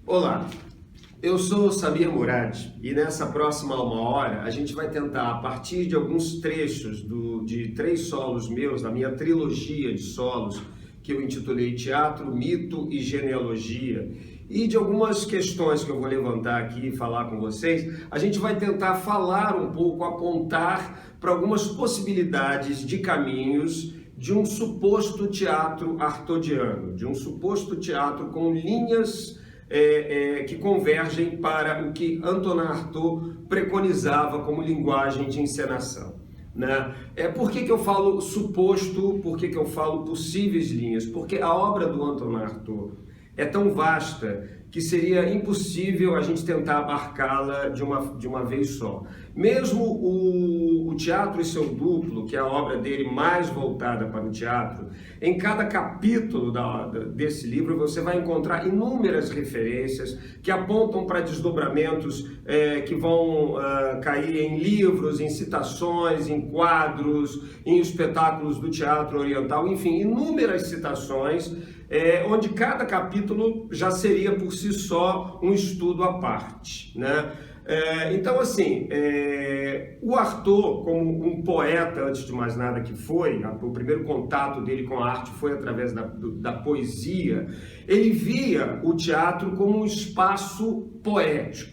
Olá, eu sou Samir Murad e nessa próxima 1 hora a gente vai tentar, a partir de alguns trechos de 3 solos meus, da minha trilogia de solos, que eu intitulei Teatro, Mito e Genealogia, e de algumas questões que eu vou levantar aqui e falar com vocês, a gente vai tentar falar um pouco, apontar para algumas possibilidades de caminhos de um suposto teatro artodiano, de um suposto teatro com linhas que convergem para o que Antonin Artaud preconizava como linguagem de encenação, né? Por que eu falo suposto, por que eu falo possíveis linhas? Porque a obra do Antonin Artaud é tão vasta que seria impossível a gente tentar abarcá-la de uma vez só. Mesmo o Teatro e seu Duplo, que é a obra dele mais voltada para o teatro, em cada capítulo desse livro você vai encontrar inúmeras referências que apontam para desdobramentos que vão cair em livros, em citações, em quadros, em espetáculos do teatro oriental, enfim, inúmeras citações, onde cada capítulo já seria por si só um estudo à parte, né? Então, assim, o Artaud, como um poeta, antes de mais nada que foi, o primeiro contato dele com a arte foi através da poesia, ele via o teatro como um espaço poético,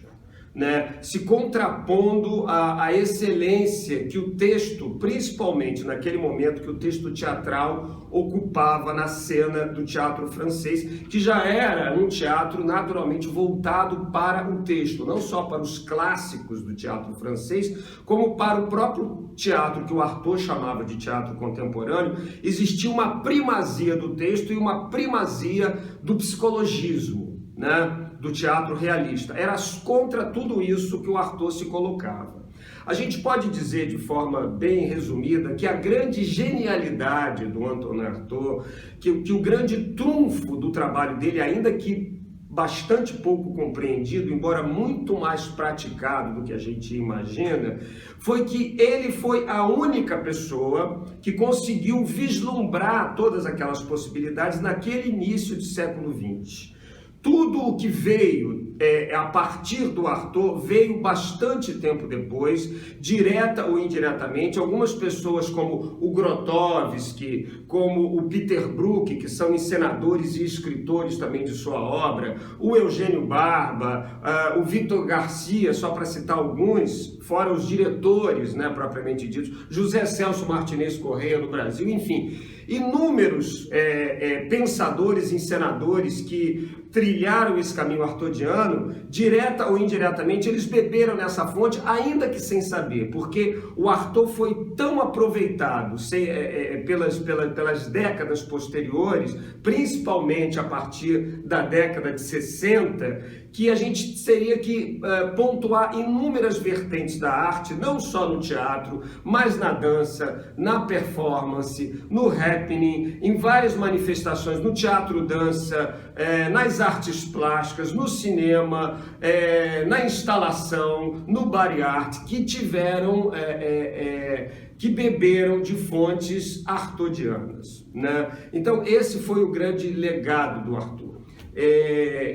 né, se contrapondo à excelência que o texto, principalmente naquele momento que o texto teatral ocupava na cena do teatro francês, que já era um teatro naturalmente voltado para o texto, não só para os clássicos do teatro francês, como para o próprio teatro que o Artaud chamava de teatro contemporâneo. Existia uma primazia do texto e uma primazia do psicologismo, né, do teatro realista. Era contra tudo isso que o Artaud se colocava. A gente pode dizer de forma bem resumida que a grande genialidade do Antonin Artaud, que o grande trunfo do trabalho dele, ainda que bastante pouco compreendido, embora muito mais praticado do que a gente imagina, foi que ele foi a única pessoa que conseguiu vislumbrar todas aquelas possibilidades naquele início de século XX. Tudo o que veio a partir do Artaud veio bastante tempo depois, direta ou indiretamente. Algumas pessoas como o Grotowski, como o Peter Brook, que são encenadores e escritores também de sua obra, o Eugênio Barba, o Victor Garcia, só para citar alguns, fora os diretores, né, propriamente ditos, José Celso Martinez Correia no Brasil, enfim, inúmeros pensadores, encenadores que trilharam esse caminho artodiano, direta ou indiretamente, eles beberam nessa fonte, ainda que sem saber, porque o Artaud foi tão aproveitado pelas décadas posteriores, principalmente a partir da década de 60, que a gente teria que pontuar inúmeras vertentes da arte, não só no teatro, mas na dança, na performance, no happening, em várias manifestações, no teatro-dança, nas artes plásticas, no cinema, na instalação, no body art, que tiveram, que beberam de fontes artodianas, né? Então, esse foi o grande legado do Artaud.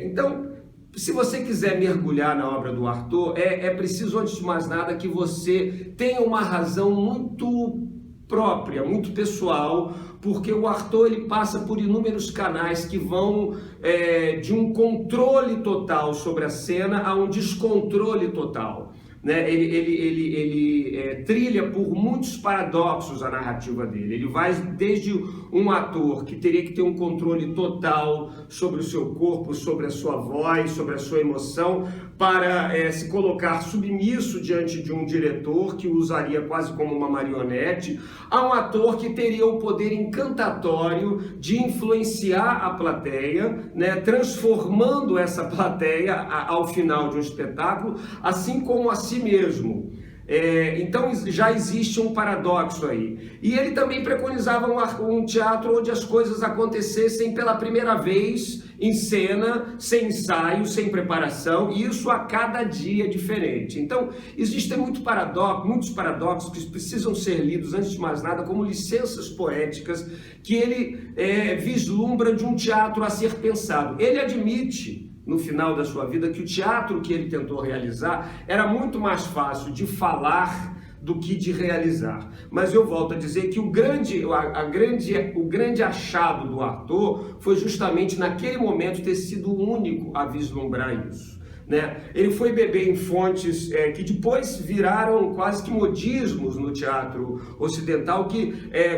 Então, se você quiser mergulhar na obra do Artaud, é preciso, antes de mais nada, que você tenha uma razão muito própria, muito pessoal, porque o Artaud ele passa por inúmeros canais que vão de um controle total sobre a cena a um descontrole total, né? Ele trilha por muitos paradoxos a narrativa dele. Ele vai desde um ator que teria que ter um controle total sobre o seu corpo, sobre a sua voz, sobre a sua emoção, para se colocar submisso diante de um diretor que o usaria quase como uma marionete, a um ator que teria o poder encantatório de influenciar a plateia, né, transformando essa plateia ao final de um espetáculo, assim como a si mesmo. Então já existe um paradoxo aí. E ele também preconizava um teatro onde as coisas acontecessem pela primeira vez em cena, sem ensaio, sem preparação, e isso a cada dia diferente. Então existem muitos paradoxos que precisam ser lidos, antes de mais nada, como licenças poéticas que ele vislumbra de um teatro a ser pensado. Ele admite no final da sua vida que o teatro que ele tentou realizar era muito mais fácil de falar do que de realizar. Mas eu volto a dizer que o grande achado do Artaud foi justamente naquele momento ter sido o único a vislumbrar isso. Né? Ele foi beber em fontes que depois viraram quase que modismos no teatro ocidental,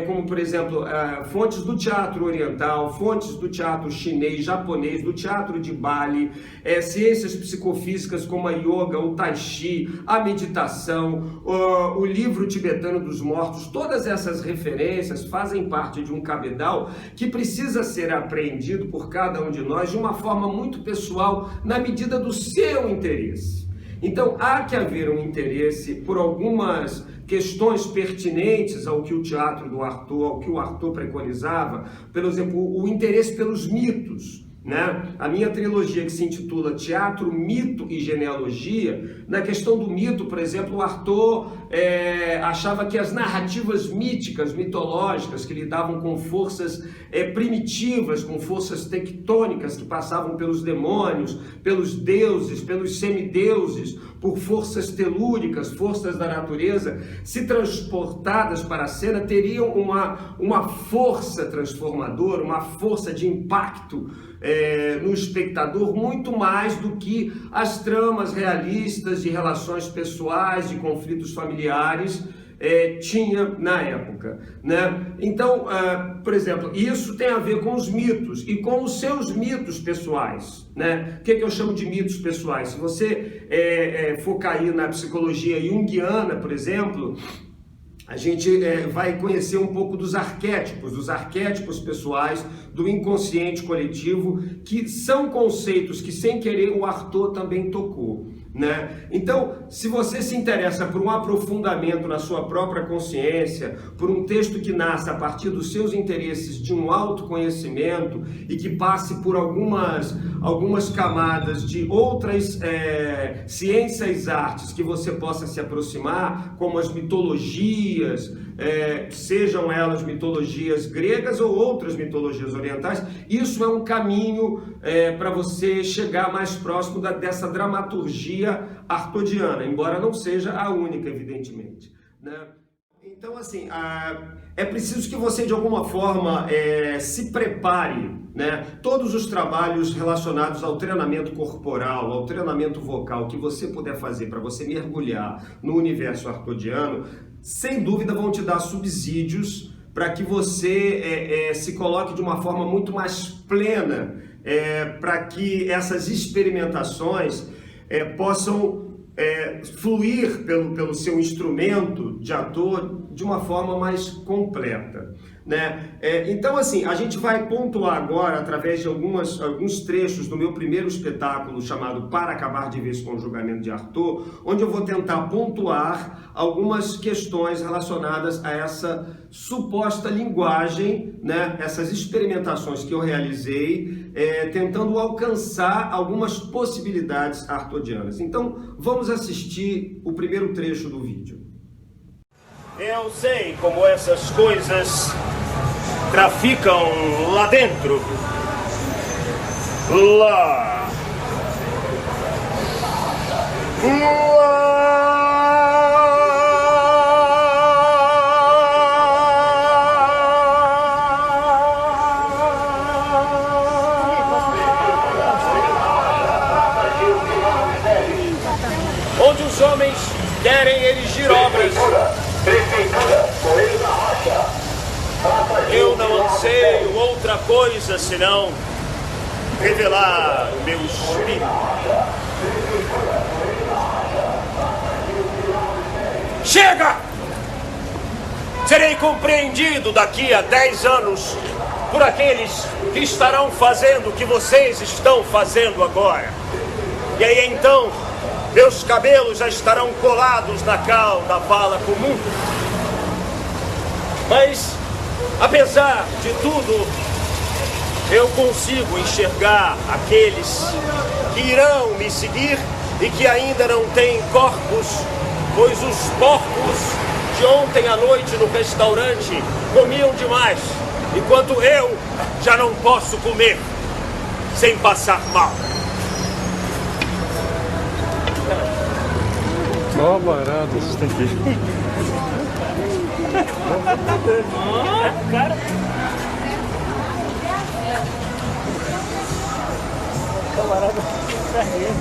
como por exemplo fontes do teatro oriental, fontes do teatro chinês, japonês, do teatro de Bali, ciências psicofísicas como a yoga, o tai chi, a meditação, o livro tibetano dos mortos. Todas essas referências fazem parte de um cabedal que precisa ser apreendido por cada um de nós de uma forma muito pessoal, na medida do seu interesse. Então há que haver um interesse por algumas questões pertinentes ao que o teatro do Artaud, ao que o Artaud preconizava, por exemplo, o interesse pelos mitos. Né? A minha trilogia, que se intitula Teatro, Mito e Genealogia, na questão do mito, por exemplo, o Artaud achava que as narrativas míticas, mitológicas, que lidavam com forças primitivas, com forças tectônicas que passavam pelos demônios, pelos deuses, pelos semideuses, por forças telúricas, forças da natureza, se transportadas para a cena, teriam uma força transformadora, uma força de impacto no espectador, muito mais do que as tramas realistas de relações pessoais, de conflitos familiares, tinha na época, né? Então, por exemplo, isso tem a ver com os mitos e com os seus mitos pessoais, né? O que eu chamo de mitos pessoais? Se você for cair na psicologia junguiana, por exemplo, a gente vai conhecer um pouco dos arquétipos pessoais, do inconsciente coletivo, que são conceitos que, sem querer, o Artaud também tocou. Né? Então, se você se interessa por um aprofundamento na sua própria consciência, por um texto que nasce a partir dos seus interesses de um autoconhecimento e que passe por algumas camadas de outras ciências e artes que você possa se aproximar, como as mitologias, sejam elas mitologias gregas ou outras mitologias orientais, isso é um caminho para você chegar mais próximo dessa dramaturgia artaudiana, embora não seja a única, evidentemente. Né? Então, assim, é preciso que você, de alguma forma, se prepare, né? Todos os trabalhos relacionados ao treinamento corporal, ao treinamento vocal, que você puder fazer para você mergulhar no universo artaudiano, sem dúvida vão te dar subsídios para que você se coloque de uma forma muito mais plena, para que essas experimentações possam fluir pelo seu instrumento de ator de uma forma mais completa. Né? Então, assim, a gente vai pontuar agora, através de alguns trechos do meu primeiro espetáculo chamado Para Acabar de Vez com o Julgamento de Artaud, onde eu vou tentar pontuar algumas questões relacionadas a essa suposta linguagem, né? Essas experimentações que eu realizei, tentando alcançar algumas possibilidades artaudianas. Então, vamos assistir o primeiro trecho do vídeo. Eu sei como essas coisas traficam lá dentro. Lá. Onde os homens querem erigir obras. Eu não anseio outra coisa senão revelar o meu espírito. Chega! Serei compreendido daqui a 10 anos por aqueles que estarão fazendo o que vocês estão fazendo agora. E aí então, meus cabelos já estarão colados na cal da vala comum. Mas, apesar de tudo, eu consigo enxergar aqueles que irão me seguir e que ainda não têm corpos, pois os porcos de ontem à noite no restaurante comiam demais, enquanto eu já não posso comer sem passar mal. Ó, barato, isso aqui. Cara. Camarada, carreira.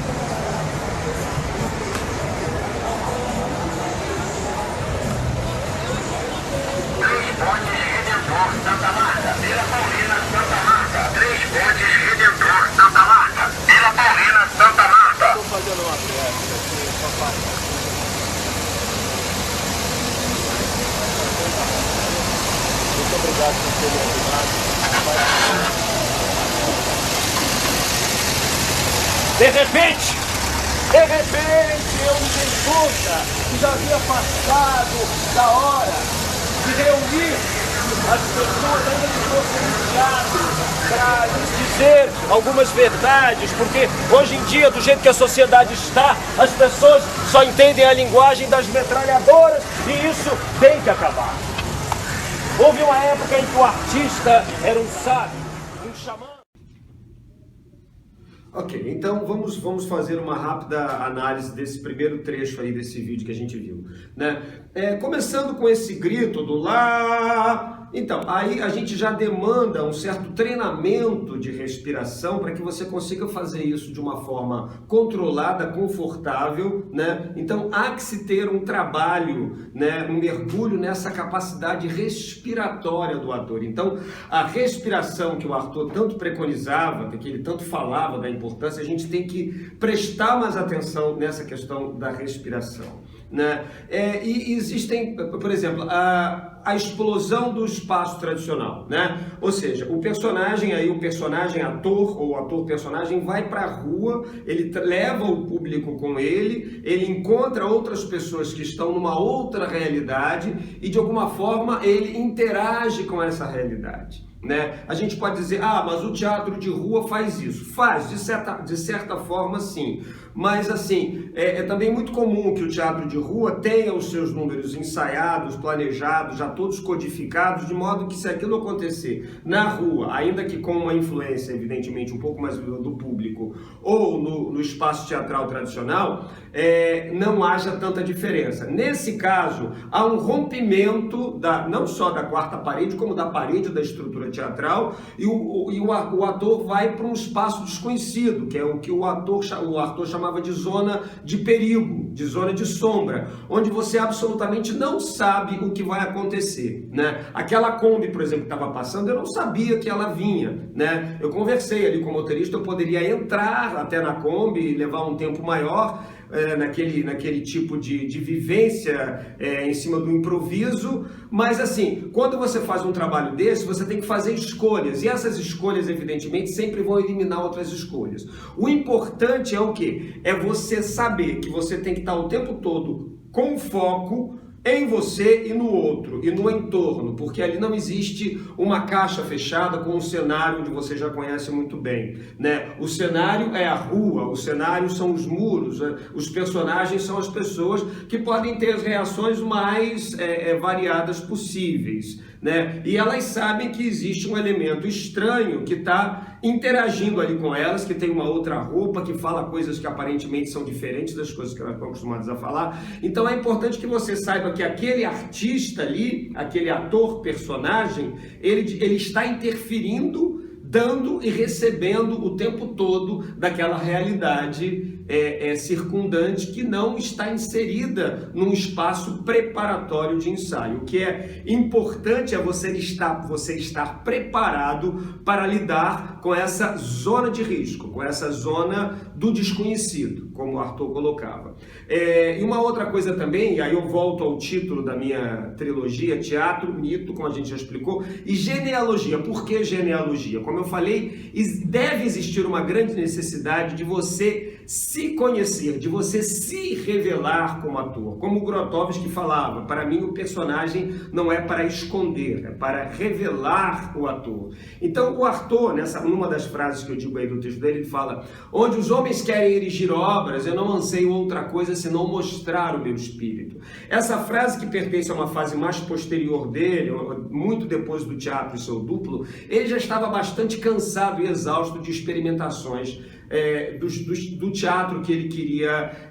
Santa Marta, Vila Paulina, Santa Marta. 3 Pontes, Redentor, Santa Marta. Vila Paulina, Santa Marta. Estou fazendo uma festa aqui, papai. Muito obrigado por ter me ajudado. De repente, eu me dei conta que já havia passado da hora de reunir as pessoas ainda que fossem no teatro para lhes dizer algumas verdades, porque hoje em dia, do jeito que a sociedade está, as pessoas só entendem a linguagem das metralhadoras e isso tem que acabar. Houve uma época em que o artista era um sábio, um xamã. Ok, então vamos fazer uma rápida análise desse primeiro trecho aí desse vídeo que a gente viu, né? Começando com esse grito do lá. Então, aí a gente já demanda um certo treinamento de respiração para que você consiga fazer isso de uma forma controlada, confortável, né? Então, há que se ter um trabalho, né? Um mergulho nessa capacidade respiratória do ator. Então, a respiração que o Arthur tanto preconizava, que ele tanto falava da importância, a gente tem que prestar mais atenção nessa questão da respiração, né? E existem, por exemplo, a explosão do espaço tradicional, né? Ou seja, o personagem ator ou ator-personagem vai para a rua, ele leva o público com ele encontra outras pessoas que estão numa outra realidade e de alguma forma ele interage com essa realidade, né? A gente pode dizer, mas o teatro de rua faz isso. Faz, de certa forma, sim. Mas, assim, é também muito comum que o teatro de rua tenha os seus números ensaiados, planejados, já todos codificados, de modo que se aquilo acontecer na rua, ainda que com uma influência, evidentemente, um pouco mais do público, ou no espaço teatral tradicional, não haja tanta diferença. Nesse caso, há um rompimento não só da quarta parede, como da parede da estrutura teatral, e o ator vai para um espaço desconhecido, que é o que o Arthur chamava de zona de perigo, de zona de sombra, onde você absolutamente não sabe o que vai acontecer, né? Aquela Kombi, por exemplo, que estava passando, eu não sabia que ela vinha, né? Eu conversei ali com o motorista, eu poderia entrar até na Kombi e levar um tempo maior, naquele tipo de vivência em cima do improviso, mas assim, quando você faz um trabalho desse, você tem que fazer escolhas, e essas escolhas, evidentemente, sempre vão eliminar outras escolhas. O importante é o quê? É você saber que você tem que estar o tempo todo com foco em você e no outro, e no entorno, porque ali não existe uma caixa fechada com um cenário onde você já conhece muito bem, né? O cenário é a rua, o cenário são os muros, os personagens são as pessoas que podem ter as reações mais variadas possíveis, né? E elas sabem que existe um elemento estranho que está interagindo ali com elas, que tem uma outra roupa, que fala coisas que aparentemente são diferentes das coisas que elas estão acostumadas a falar. Então é importante que você saiba que aquele artista ali, aquele ator-personagem, ele está interferindo, dando e recebendo o tempo todo daquela realidade circundante que não está inserida num espaço preparatório de ensaio. O que é importante é você estar preparado para lidar com essa zona de risco, com essa zona do desconhecido, como o Arthur colocava. E uma outra coisa também, e aí eu volto ao título da minha trilogia, Teatro, Mito, como a gente já explicou, e genealogia. Por que genealogia? Como eu falei, deve existir uma grande necessidade de você se conhecer, de você se revelar como ator. Como o Grotowski falava, para mim o personagem não é para esconder, é para revelar o ator. Então o Arthur, numa das frases que eu digo aí do texto dele, ele fala: onde os homens querem erigir obras, eu não anseio outra coisa senão mostrar o meu espírito. Essa frase, que pertence a uma fase mais posterior dele, muito depois do Teatro e Seu Duplo, ele já estava bastante bastante cansado e exausto de experimentações do teatro que ele queria,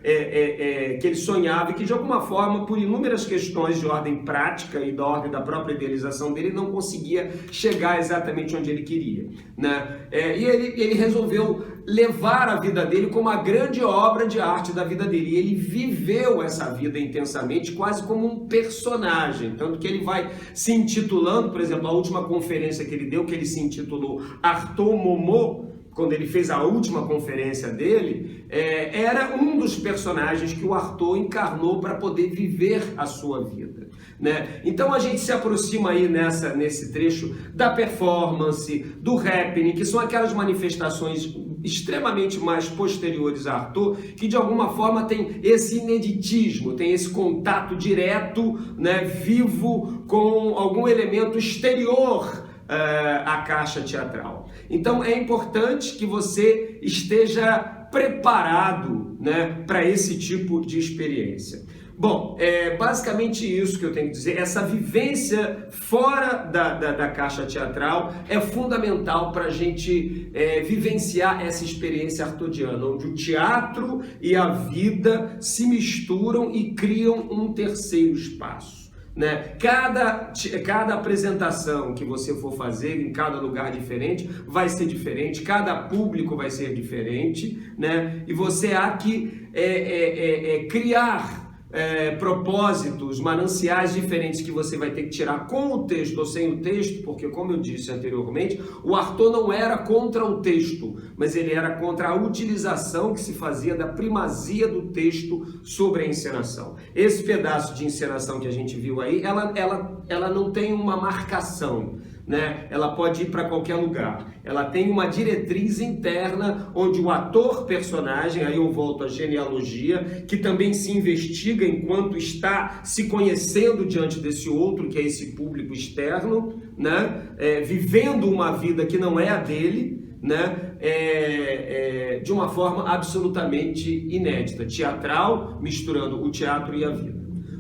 que ele sonhava, e que de alguma forma, por inúmeras questões de ordem prática e da ordem da própria idealização dele, não conseguia chegar exatamente onde ele queria, né? E ele resolveu levar a vida dele como a grande obra de arte da vida dele, e ele viveu essa vida intensamente, quase como um personagem, tanto que ele vai se intitulando, por exemplo, a última conferência que ele deu, que ele se intitulou Arthur Momo, quando ele fez a última conferência dele, era um dos personagens que o Arthur encarnou para poder viver a sua vida, né? Então a gente se aproxima aí nesse trecho da performance, do happening, que são aquelas manifestações extremamente mais posteriores a Arthur, que de alguma forma tem esse ineditismo, tem esse contato direto, né, vivo com algum elemento exterior a caixa teatral. Então é importante que você esteja preparado, né, para esse tipo de experiência. Bom, é basicamente isso que eu tenho que dizer. Essa vivência fora da caixa teatral é fundamental para a gente vivenciar essa experiência artodiana, onde o teatro e a vida se misturam e criam um terceiro espaço, né? Cada apresentação que você for fazer em cada lugar diferente vai ser diferente, cada público vai ser diferente, né? E você há que criar propósitos, mananciais diferentes que você vai ter que tirar com o texto ou sem o texto, porque, como eu disse anteriormente, o Arthur não era contra o texto, mas ele era contra a utilização que se fazia da primazia do texto sobre a encenação. Esse pedaço de encenação que a gente viu aí, ela não tem uma marcação, né? Ela pode ir para qualquer lugar. Ela tem uma diretriz interna onde o ator-personagem, aí eu volto à genealogia, que também se investiga enquanto está se conhecendo diante desse outro, que é esse público externo, né? Vivendo uma vida que não é a dele, né? De uma forma absolutamente inédita, teatral, misturando o teatro e a vida.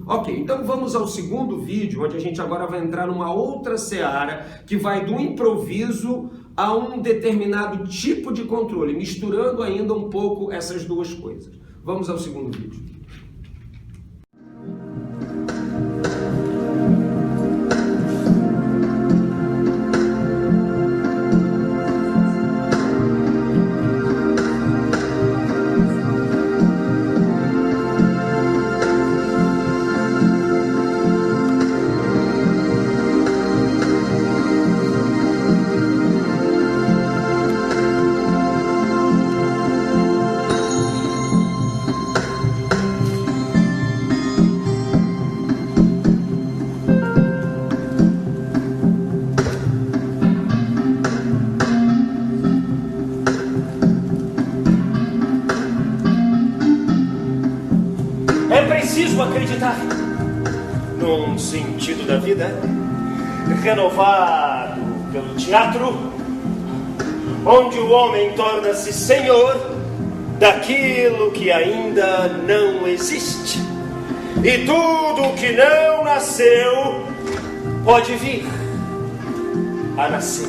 Ok, então vamos ao segundo vídeo, onde a gente agora vai entrar numa outra seara, que vai do improviso a um determinado tipo de controle, misturando ainda um pouco essas duas coisas. Vamos ao segundo vídeo. Preciso acreditar num sentido da vida renovado pelo teatro, onde o homem torna-se senhor daquilo que ainda não existe, e tudo que não nasceu pode vir a nascer.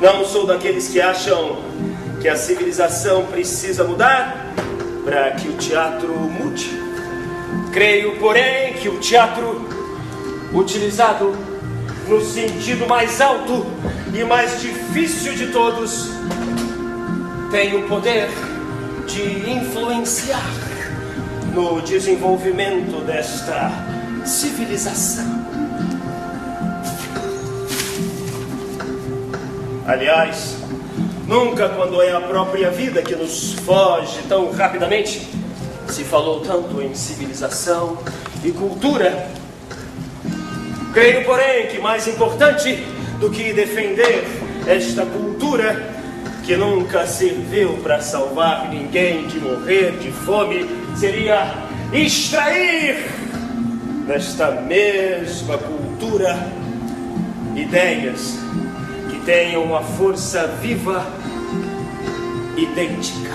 Não sou daqueles que acham que a civilização precisa mudar para que o teatro mude. Creio, porém, que o teatro, utilizado no sentido mais alto e mais difícil de todos, tem o poder de influenciar no desenvolvimento desta civilização. Aliás, nunca, quando é a própria vida que nos foge tão rapidamente, se falou tanto em civilização e cultura. Creio, porém, que mais importante do que defender esta cultura, que nunca serviu para salvar ninguém de morrer de fome, seria extrair desta mesma cultura ideias que tenham uma força viva idêntica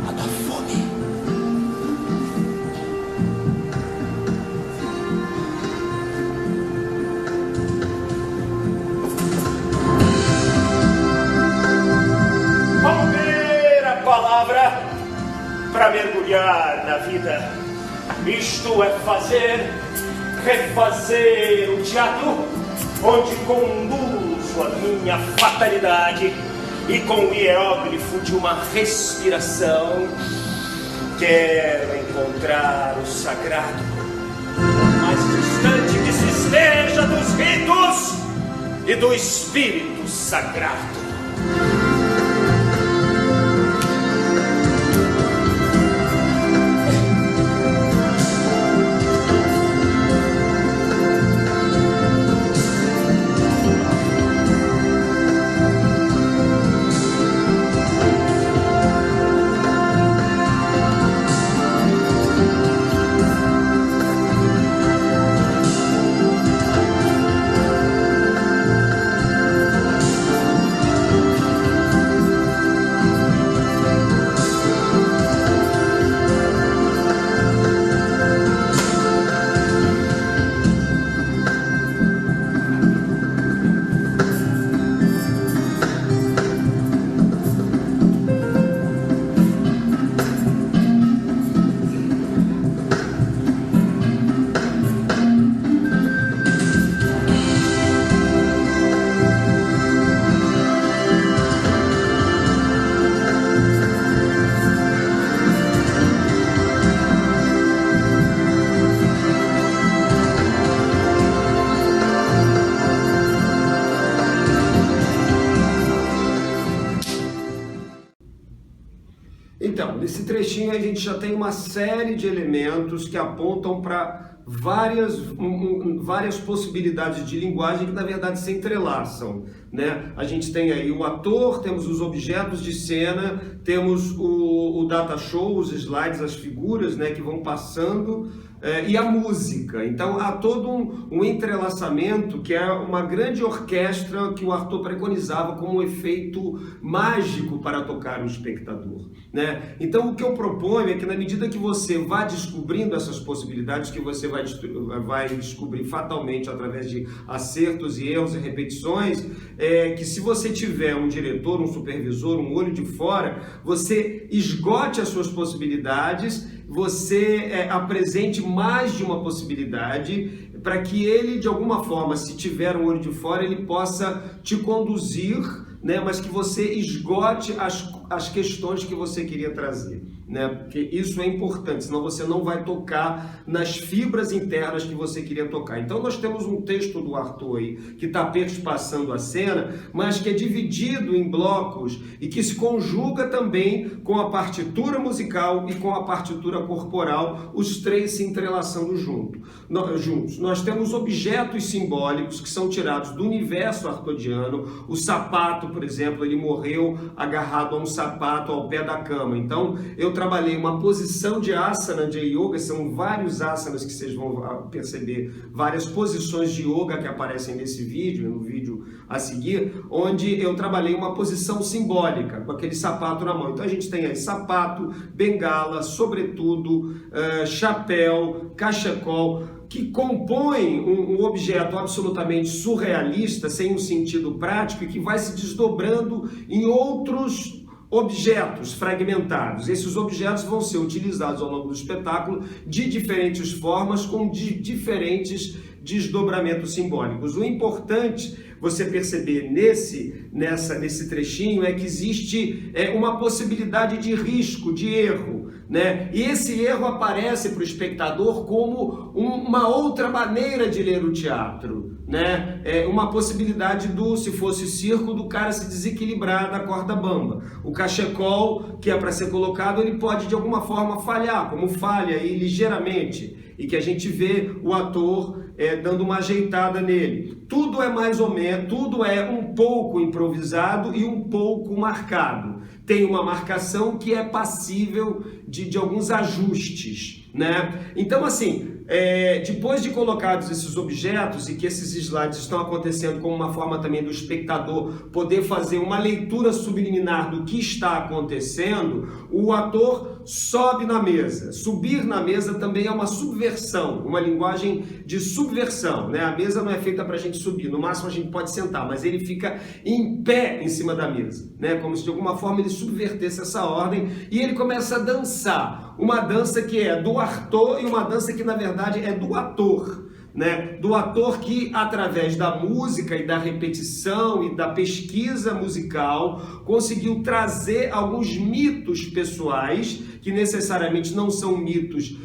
à da fome. na vida. Isto é refazer o teatro, onde conduzo a minha fatalidade e com o hieróglifo de uma respiração quero encontrar o sagrado, o mais distante que se esteja dos ritos e do espírito sagrado. Então, nesse trechinho a gente já tem uma série de elementos que apontam para várias possibilidades de linguagem que na verdade se entrelaçam, né? A gente tem aí o ator, temos os objetos de cena, temos o data show, os slides, as figuras, né, que vão passando, e a música. Então há todo um entrelaçamento que é uma grande orquestra que o Artaud preconizava como um efeito mágico para tocar o espectador, né? Então o que eu proponho é que na medida que você vá descobrindo essas possibilidades, que você vai descobrir fatalmente através de acertos e erros e repetições, que se você tiver um diretor, um supervisor, um olho de fora, você esgote as suas possibilidades, você apresente mais de uma possibilidade para que ele, de alguma forma, se tiver um olho de fora, ele possa te conduzir, né, mas que você esgote as questões que você queria trazer, né? Porque isso é importante, senão você não vai tocar nas fibras internas que você queria tocar. Então nós temos um texto do Artaud aí, que está perspassando a cena, mas que é dividido em blocos e que se conjuga também com a partitura musical e com a partitura corporal, os três se entrelaçando juntos. Nós temos objetos simbólicos que são tirados do universo artaudiano. O sapato, por exemplo, ele morreu agarrado a um sapato ao pé da cama. Então eu trabalhei uma posição de asana de yoga, são vários asanas que vocês vão perceber, várias posições de yoga que aparecem nesse vídeo, no vídeo a seguir, onde eu trabalhei uma posição simbólica, com aquele sapato na mão. Então a gente tem aí sapato, bengala, sobretudo, chapéu, cachecol, que compõem um objeto absolutamente surrealista, sem um sentido prático, e que vai se desdobrando em outros objetos fragmentados. Esses objetos vão ser utilizados ao longo do espetáculo de diferentes formas, com diferentes desdobramentos simbólicos. O importante você perceber nesse trechinho é que existe uma possibilidade de risco, de erro, né? E esse erro aparece para o espectador como uma outra maneira de ler o teatro, né? Uma possibilidade se fosse circo, do cara se desequilibrar da corda bamba. O cachecol, que é para ser colocado, ele pode de alguma forma falhar, como falha aí ligeiramente, e que a gente vê o ator dando uma ajeitada nele. Tudo é mais ou menos, tudo é um pouco improvisado e um pouco marcado. Tem uma marcação que é passível de alguns ajustes, né? Então, assim, depois de colocados esses objetos e que esses slides estão acontecendo como uma forma também do espectador poder fazer uma leitura subliminar do que está acontecendo, o ator sobe na mesa. Subir na mesa também é uma subversão, uma linguagem de subversão, né? A mesa não é feita para a gente subir, no máximo a gente pode sentar, mas ele fica em pé em cima da mesa, né? Como se de alguma forma ele subvertesse essa ordem, e ele começa a dançar dançar. Uma dança que é do ator e uma dança que, na verdade, é do ator. Né? Do ator que, através da música e da repetição e da pesquisa musical, conseguiu trazer alguns mitos pessoais, que necessariamente não são mitos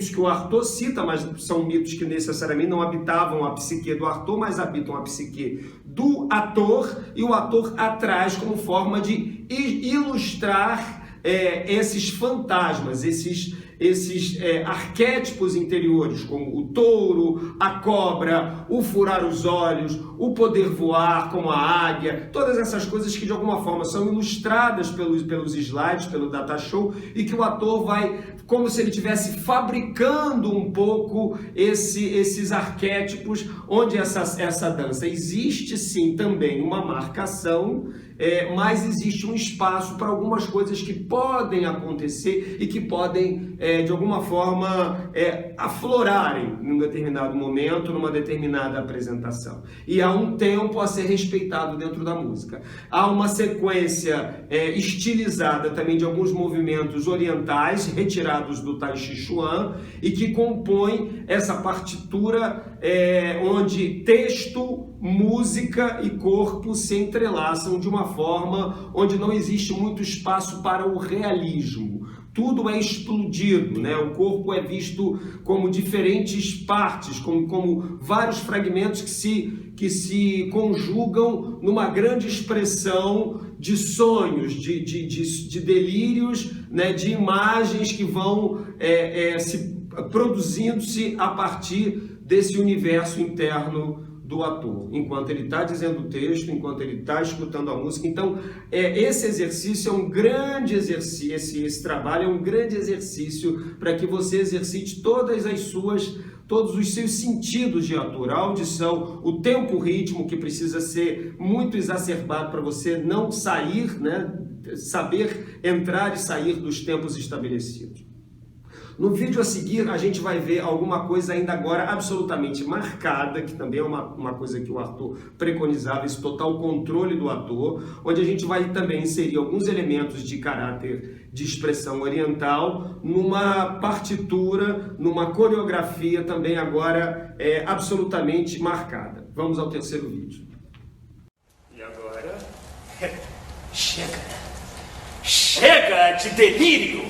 que o Artaud cita, mas são mitos que necessariamente não habitavam a psique do Artaud, mas habitam a psique do ator, e o ator atrás como forma de ilustrar esses fantasmas, esses arquétipos interiores, como o touro, a cobra, o furar os olhos, o poder voar como a águia, todas essas coisas que de alguma forma são ilustradas pelos slides, pelo data show, e que o ator vai, como se ele estivesse fabricando um pouco esses arquétipos, onde essa dança existe sim também uma marcação, mas existe um espaço para algumas coisas que podem acontecer e que podem, de alguma forma, aflorarem num determinado momento, numa determinada apresentação. E há um tempo a ser respeitado dentro da música. Há uma sequência estilizada também de alguns movimentos orientais, retirados do Tai Chi Chuan, e que compõe essa partitura onde texto, música e corpo se entrelaçam de uma forma onde não existe muito espaço para o realismo. Tudo é explodido, né? O corpo é visto como diferentes partes, como vários fragmentos que se conjugam numa grande expressão de sonhos, de delírios, né? De imagens que vão produzindo-se a partir desse universo interno do ator, enquanto ele está dizendo o texto, enquanto ele está escutando a música. Então, esse exercício é um grande exercício, esse trabalho é um grande exercício para que você exercite todos os seus sentidos de ator, a audição, o tempo, o ritmo, que precisa ser muito exacerbado para você não sair, né? Saber entrar e sair dos tempos estabelecidos. No vídeo a seguir, a gente vai ver alguma coisa ainda agora absolutamente marcada, que também é uma coisa que o Artaud preconizava, esse total controle do ator, onde a gente vai também inserir alguns elementos de caráter de expressão oriental numa partitura, numa coreografia também agora absolutamente marcada. Vamos ao terceiro vídeo. E agora? Chega! Chega de delírio!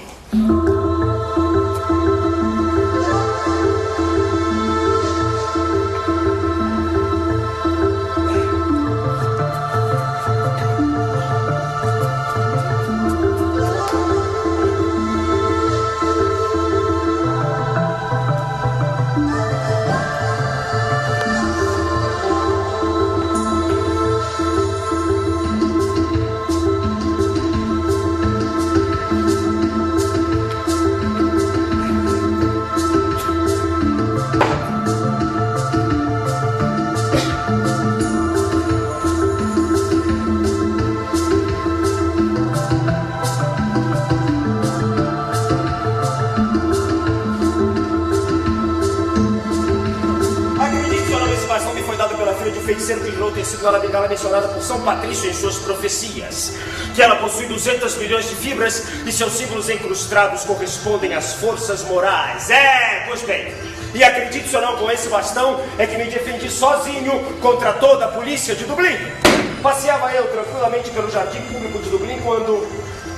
Feiticeiro que jurou ter sido ela bengala mencionada por São Patrício em suas profecias, que ela possui 200 milhões de fibras e seus símbolos incrustados correspondem às forças morais. Pois bem, e acredite ou não, com esse bastão é que me defendi sozinho contra toda a polícia de Dublin. Passeava eu tranquilamente pelo jardim público de Dublin quando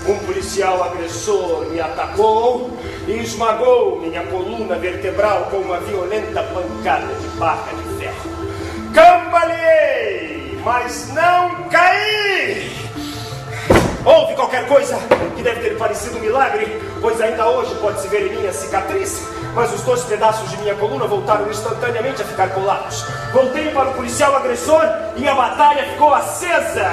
um policial agressor me atacou e esmagou minha coluna vertebral com uma violenta pancada de barra de ferro. Cambaleei, mas não caí! Houve qualquer coisa que deve ter parecido um milagre, pois ainda hoje pode-se ver em minha cicatriz, mas os 2 pedaços de minha coluna voltaram instantaneamente a ficar colados. Voltei para o policial agressor e a batalha ficou acesa!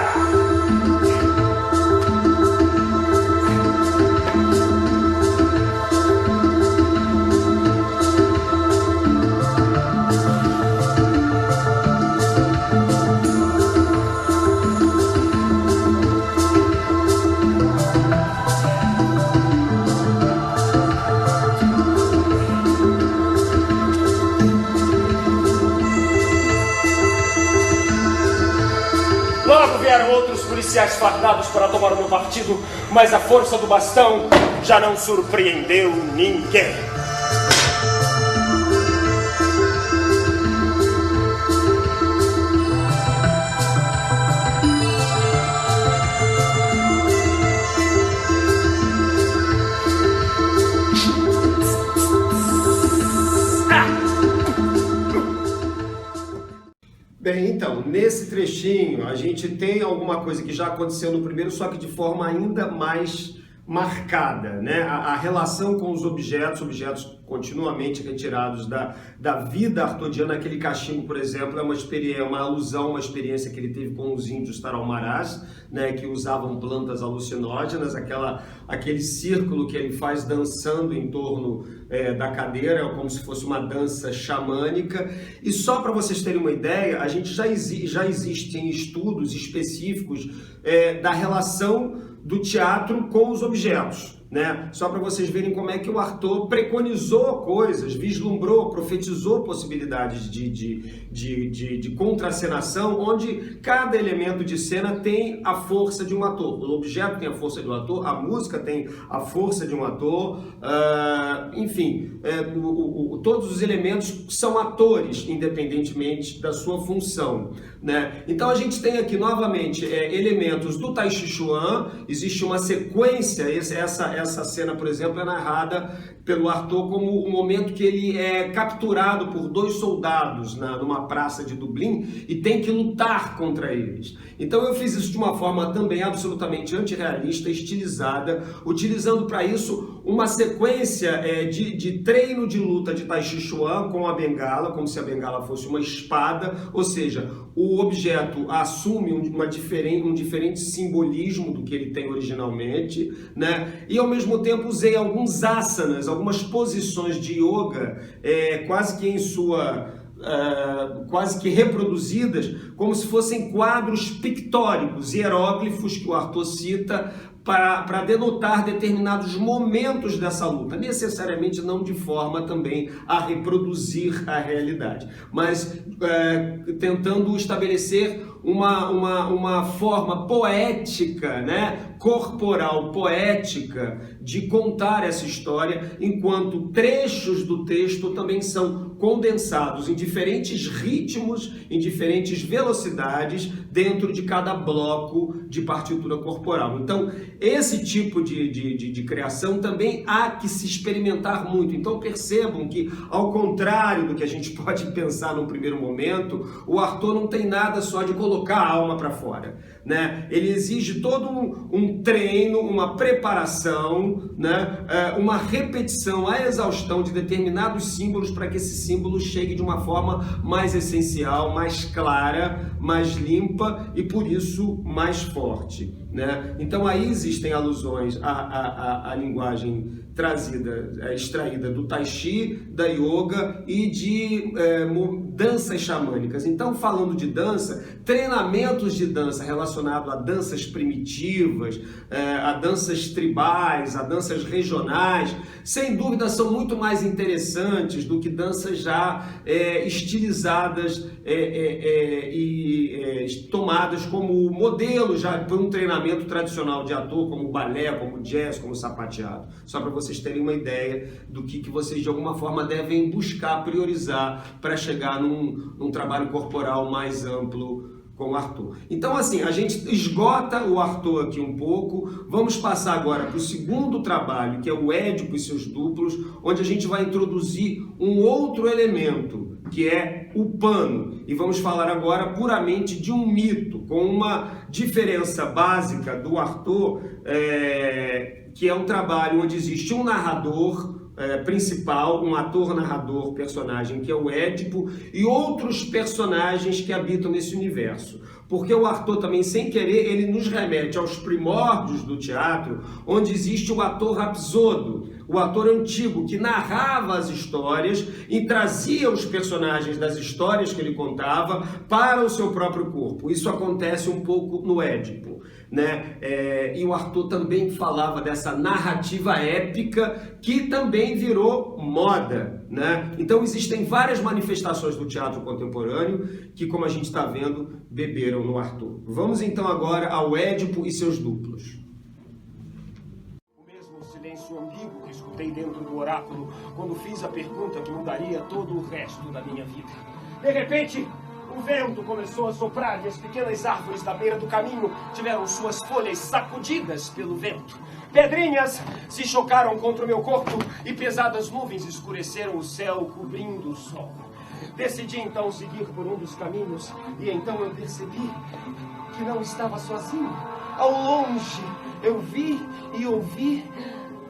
Logo vieram outros policiais fardados para tomar o meu partido, mas a força do bastão já não surpreendeu ninguém. Bem, então, nesse trechinho a gente tem alguma coisa que já aconteceu no primeiro, só que de forma ainda mais marcada, né? A relação com os objetos continuamente retirados da vida artodiana. Aquele cachimbo, por exemplo, é uma alusão, uma experiência que ele teve com os índios tarahumarás, né, que usavam plantas alucinógenas, aquele círculo que ele faz dançando em torno da cadeira, como se fosse uma dança xamânica. E só para vocês terem uma ideia, a gente já existem estudos específicos da relação do teatro com os objetos, né? Só para vocês verem como é que o Artaud preconizou coisas, vislumbrou, profetizou possibilidades de contracenação, onde cada elemento de cena tem a força de um ator. O objeto tem a força de um ator, a música tem a força de um ator, enfim, todos os elementos são atores, independentemente da sua função, né? Então a gente tem aqui novamente elementos do Tai Chi Chuan. Existe uma sequência, essa cena, por exemplo, é narrada pelo Artaud como o momento que ele é capturado por 2 soldados numa praça de Dublin e tem que lutar contra eles. Então eu fiz isso de uma forma também absolutamente antirrealista, estilizada, utilizando para isso uma sequência de treino de luta de Tai Chi Chuan com a bengala, como se a bengala fosse uma espada, ou seja, o objeto assume um diferente simbolismo do que ele tem originalmente, né? E ao mesmo tempo usei alguns asanas, algumas posições de yoga, quase que reproduzidas, como se fossem quadros pictóricos, hieróglifos que o Artaud cita para denotar determinados momentos dessa luta, necessariamente não de forma também a reproduzir a realidade, mas tentando estabelecer uma forma poética, né, corporal, poética, de contar essa história, enquanto trechos do texto também são condensados em diferentes ritmos, em diferentes velocidades, dentro de cada bloco de partitura corporal. Então, esse tipo de criação também há que se experimentar muito. Então, percebam que, ao contrário do que a gente pode pensar num primeiro momento, o Artaud não tem nada só de colocar a alma para fora, né? Ele exige todo um treino, uma preparação, né? Uma repetição à exaustão de determinados símbolos para que esse símbolo chegue de uma forma mais essencial, mais clara, mais limpa e, por isso, mais forte, né? Então aí existem alusões à linguagem extraída do Tai Chi, da Yoga e de danças xamânicas. Então, falando de dança, treinamentos de dança relacionados a danças primitivas, a danças tribais, a danças regionais, sem dúvida são muito mais interessantes do que danças já estilizadas e tomadas como modelo já por um treinamento tradicional de ator, como balé, como jazz, como sapateado. Só para vocês terem uma ideia do que vocês de alguma forma devem buscar, priorizar para chegar num trabalho corporal mais amplo com o Artaud. Então, assim, a gente esgota o Artaud aqui um pouco. Vamos passar agora para o segundo trabalho, que é o Édipo e seus duplos, onde a gente vai introduzir um outro elemento, que é o pano. E vamos falar agora puramente de um mito, com uma diferença básica do Artaud, que é um trabalho onde existe um narrador principal, um ator-narrador, personagem que é o Édipo, e outros personagens que habitam nesse universo. Porque o Artaud também, sem querer, ele nos remete aos primórdios do teatro, onde existe o ator rapsodo, o ator antigo que narrava as histórias e trazia os personagens das histórias que ele contava para o seu próprio corpo. Isso acontece um pouco no Édipo, né? E o Artaud também falava dessa narrativa épica que também virou moda, né? Então existem várias manifestações do teatro contemporâneo que, como a gente está vendo, beberam no Artaud. Vamos então agora ao Édipo e seus duplos. O mesmo silêncio ambíguo que escutei dentro do oráculo quando fiz a pergunta que mudaria todo o resto da minha vida. De repente, o vento começou a soprar e as pequenas árvores da beira do caminho tiveram suas folhas sacudidas pelo vento. Pedrinhas se chocaram contra o meu corpo e pesadas nuvens escureceram o céu, cobrindo o sol. Decidi então seguir por um dos caminhos e então eu percebi que não estava sozinho. Ao longe eu vi e ouvi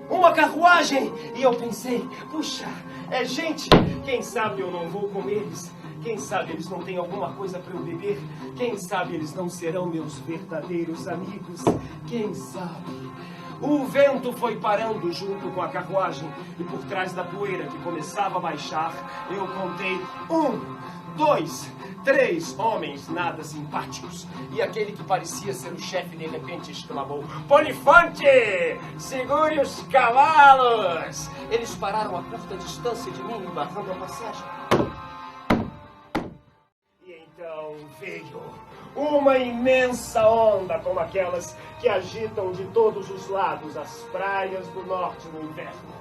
uma carruagem e eu pensei, puxa, é gente, quem sabe eu não vou com eles. Quem sabe eles não têm alguma coisa para eu beber? Quem sabe eles não serão meus verdadeiros amigos? Quem sabe? O vento foi parando junto com a carruagem e por trás da poeira que começava a baixar, eu contei 1, 2, 3 homens nada simpáticos. E aquele que parecia ser o chefe de repente exclamou: Polifante, segure os cavalos! Eles pararam a curta distância de mim, barrando a passagem. Então veio uma imensa onda como aquelas que agitam de todos os lados as praias do norte no inverno.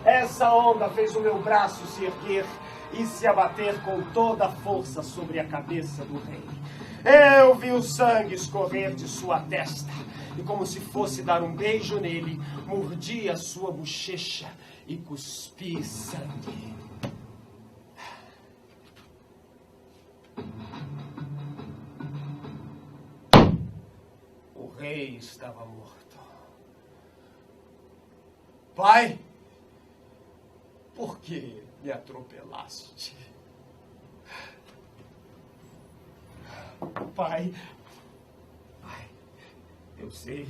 Essa onda fez o meu braço se erguer e se abater com toda a força sobre a cabeça do rei. Eu vi o sangue escorrer de sua testa e, como se fosse dar um beijo nele, mordi a sua bochecha e cuspi sangue. O rei estava morto. Pai, por que me atropelaste? Pai, eu sei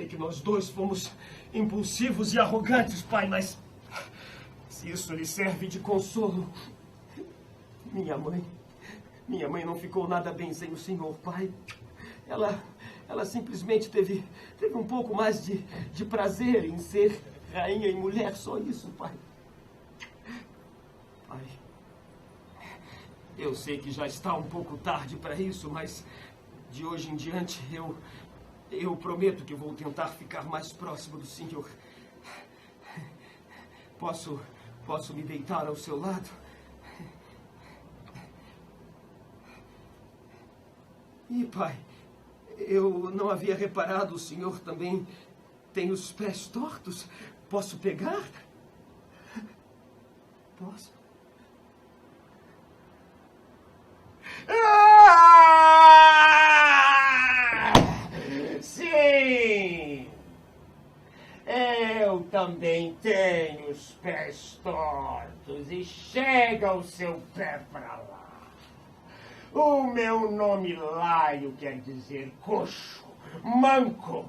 que nós dois fomos impulsivos e arrogantes, pai, mas se isso lhe serve de consolo, minha mãe não ficou nada bem sem o senhor, pai. Ela simplesmente teve um pouco mais de prazer em ser rainha e mulher, só isso, pai. Pai, eu sei que já está um pouco tarde para isso, mas de hoje em diante eu prometo que vou tentar ficar mais próximo do senhor. Posso me deitar ao seu lado? E, pai, eu não havia reparado, o senhor também tem os pés tortos. Posso pegar? Posso? Sim! Eu também tenho os pés tortos e chega o seu pé para lá. O meu nome Laio quer dizer coxo, manco.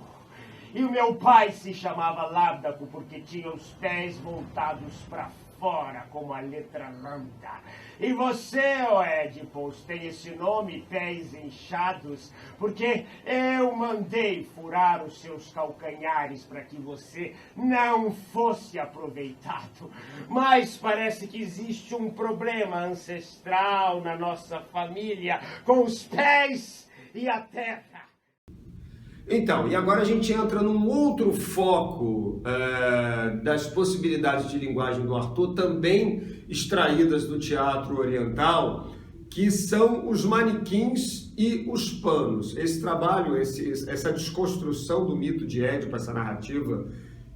E o meu pai se chamava Lárdaco porque tinha os pés voltados para fora, como a letra lambda. E você, ó Édipos, tem esse nome, pés inchados, porque eu mandei furar os seus calcanhares para que você não fosse aproveitado. Mas parece que existe um problema ancestral na nossa família com os pés e a terra. Então, e agora a gente entra num outro foco das possibilidades de linguagem do Artaud, também extraídas do teatro oriental, que são os manequins e os panos. Esse trabalho, essa desconstrução do mito de Édipo, essa narrativa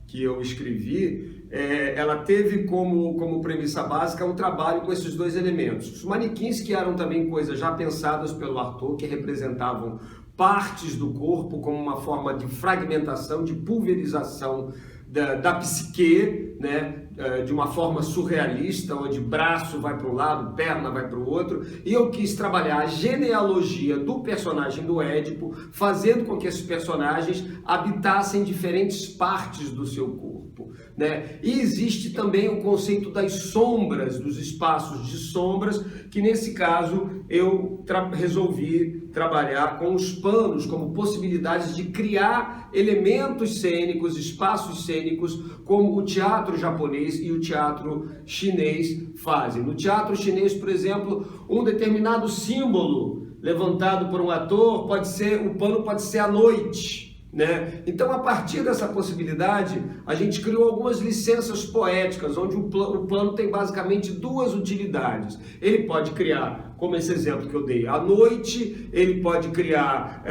que eu escrevi, ela teve como premissa básica um trabalho com esses dois elementos. Os manequins, que eram também coisas já pensadas pelo Artaud, que representavam partes do corpo como uma forma de fragmentação, de pulverização da psique, né? De uma forma surrealista, onde braço vai para um lado, perna vai para o outro, e eu quis trabalhar a genealogia do personagem do Édipo, fazendo com que esses personagens habitassem diferentes partes do seu corpo. né? E existe também o conceito das sombras, dos espaços de sombras, que nesse caso eu resolvi trabalhar com os panos como possibilidades de criar elementos cênicos, espaços cênicos, como o teatro japonês e o teatro chinês fazem. No teatro chinês, por exemplo, um determinado símbolo levantado por um ator o pano pode ser a noite, né? Então, a partir dessa possibilidade, a gente criou algumas licenças poéticas, onde o plano tem basicamente duas utilidades. Ele pode criar, como esse exemplo que eu dei, a noite, ele pode criar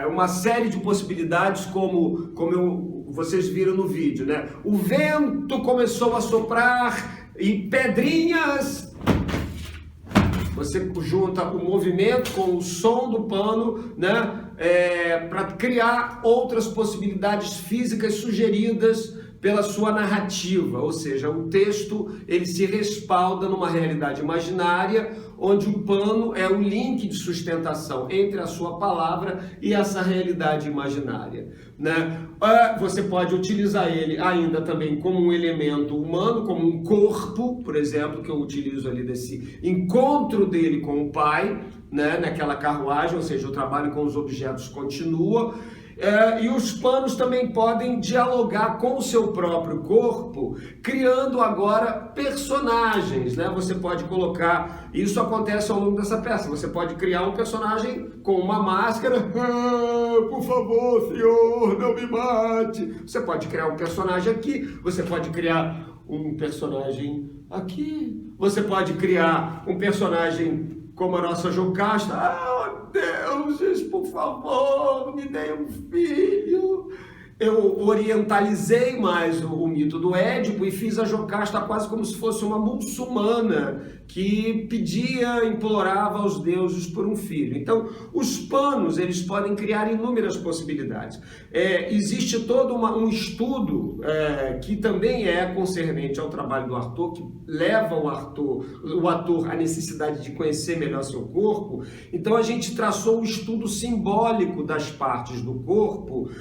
uma série de possibilidades, como vocês viram no vídeo, né? O vento começou a soprar e pedrinhas... Você junta o movimento com o som do pano, né, para criar outras possibilidades físicas sugeridas pela sua narrativa, ou seja, o texto ele se respalda numa realidade imaginária, onde o pano é o link de sustentação entre a sua palavra e essa realidade imaginária, né? Você pode utilizar ele ainda também como um elemento humano, como um corpo, por exemplo, que eu utilizo ali desse encontro dele com o pai, né, naquela carruagem, ou seja, o trabalho com os objetos continua. E os panos também podem dialogar com o seu próprio corpo, criando agora personagens, né? Você pode colocar, isso acontece ao longo dessa peça, você pode criar um personagem com uma máscara, por favor, senhor, não me mate. Você pode criar um personagem aqui, você pode criar um personagem aqui, você pode criar um personagem como a nossa Jocasta. Deus, por favor, me dê um filho. Eu orientalizei mais o mito do Édipo e fiz a Jocasta quase como se fosse uma muçulmana que pedia, implorava aos deuses por um filho. Então, os panos, eles podem criar inúmeras possibilidades. Existe todo um estudo que também é concernente ao trabalho do ator, que leva o ator à necessidade de conhecer melhor seu corpo. Então, a gente traçou um estudo simbólico das partes do corpo,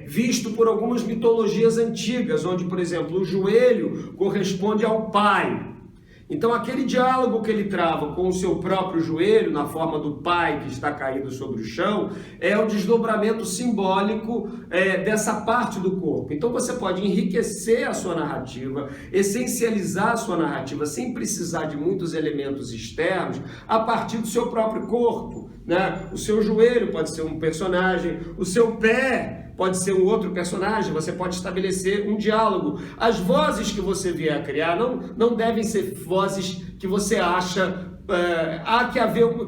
visto por algumas mitologias antigas, onde, por exemplo, o joelho corresponde ao pai. Então, aquele diálogo que ele trava com o seu próprio joelho, na forma do pai que está caído sobre o chão, é o desdobramento simbólico dessa parte do corpo. Então, você pode enriquecer a sua narrativa, essencializar a sua narrativa, sem precisar de muitos elementos externos, a partir do seu próprio corpo, né? O seu joelho pode ser um personagem, o seu pé pode ser um outro personagem, você pode estabelecer um diálogo. As vozes que você vier a criar não devem ser vozes que você acha,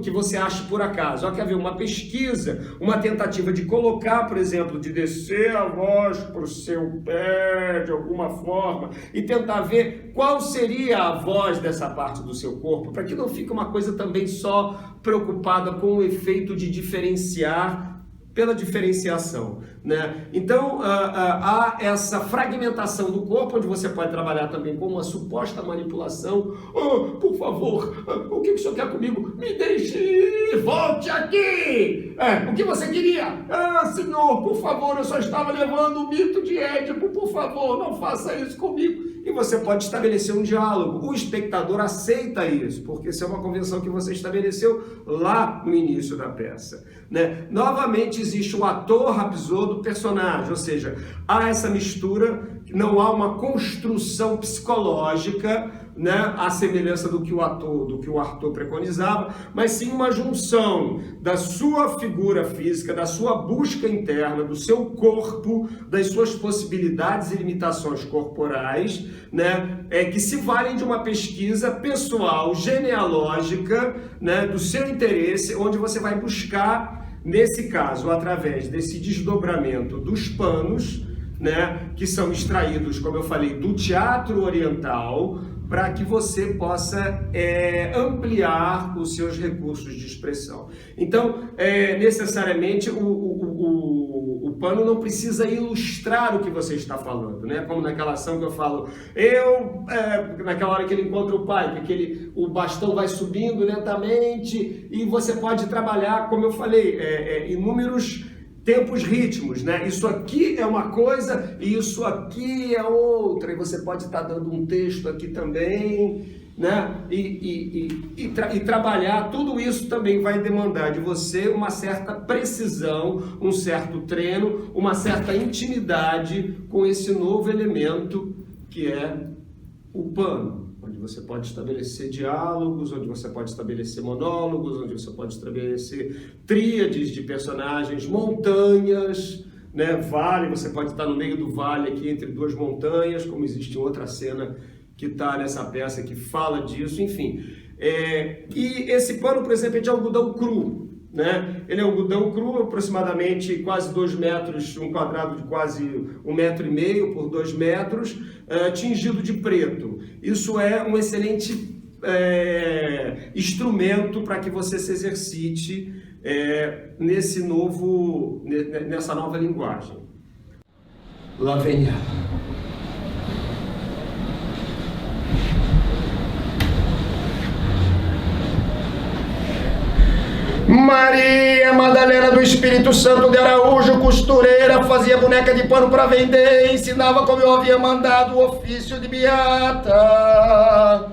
que você acha por acaso. Há que haver uma pesquisa, uma tentativa de colocar, por exemplo, de descer a voz para o seu pé de alguma forma e tentar ver qual seria a voz dessa parte do seu corpo, para que não fique uma coisa também só preocupada com o efeito de diferenciar pela diferenciação, né? Então, há essa fragmentação do corpo, onde você pode trabalhar também com uma suposta manipulação. Por favor, o que o senhor quer comigo? Me deixe ir, volte aqui! O que você queria? Senhor, por favor, eu só estava levando o mito de Édipo, por favor, não faça isso comigo. E você pode estabelecer um diálogo. O espectador aceita isso, porque isso é uma convenção que você estabeleceu lá no início da peça, né? Novamente, existe o ator rapsou do personagem, ou seja, há essa mistura, não há uma construção psicológica, né, à semelhança do que o Arthur preconizava, mas sim uma junção da sua figura física, da sua busca interna, do seu corpo, das suas possibilidades e limitações corporais, né, que se valem de uma pesquisa pessoal, genealógica, né, do seu interesse, onde você vai buscar, nesse caso, através desse desdobramento dos panos, né, que são extraídos, como eu falei, do teatro oriental, para que você possa ampliar os seus recursos de expressão. Então, necessariamente, o pano não precisa ilustrar o que você está falando, né? Como naquela ação que eu falo, naquela hora que ele encontra o pai, que o bastão vai subindo lentamente, e você pode trabalhar, como eu falei, inúmeros tempos, ritmos, né? Isso aqui é uma coisa e isso aqui é outra. E você pode estar dando um texto aqui também, né? E trabalhar tudo isso também vai demandar de você uma certa precisão, um certo treino, uma certa intimidade com esse novo elemento que é o pano. Onde você pode estabelecer diálogos, onde você pode estabelecer monólogos, onde você pode estabelecer tríades de personagens, montanhas, né? Vale, você pode estar no meio do vale aqui entre duas montanhas, como existe outra cena que está nessa peça que fala disso, enfim. E esse pano, por exemplo, é de algodão cru, né? Ele é algodão cru, aproximadamente quase 2 metros, um quadrado de quase 1,5 metro por 2 metros, tingido de preto. Isso é um excelente instrumento para que você se exercite nessa nova linguagem. Lá vem ela. Maria Madalena do Espírito Santo de Araújo, costureira, fazia boneca de pano para vender, ensinava como eu havia mandado o ofício de beata.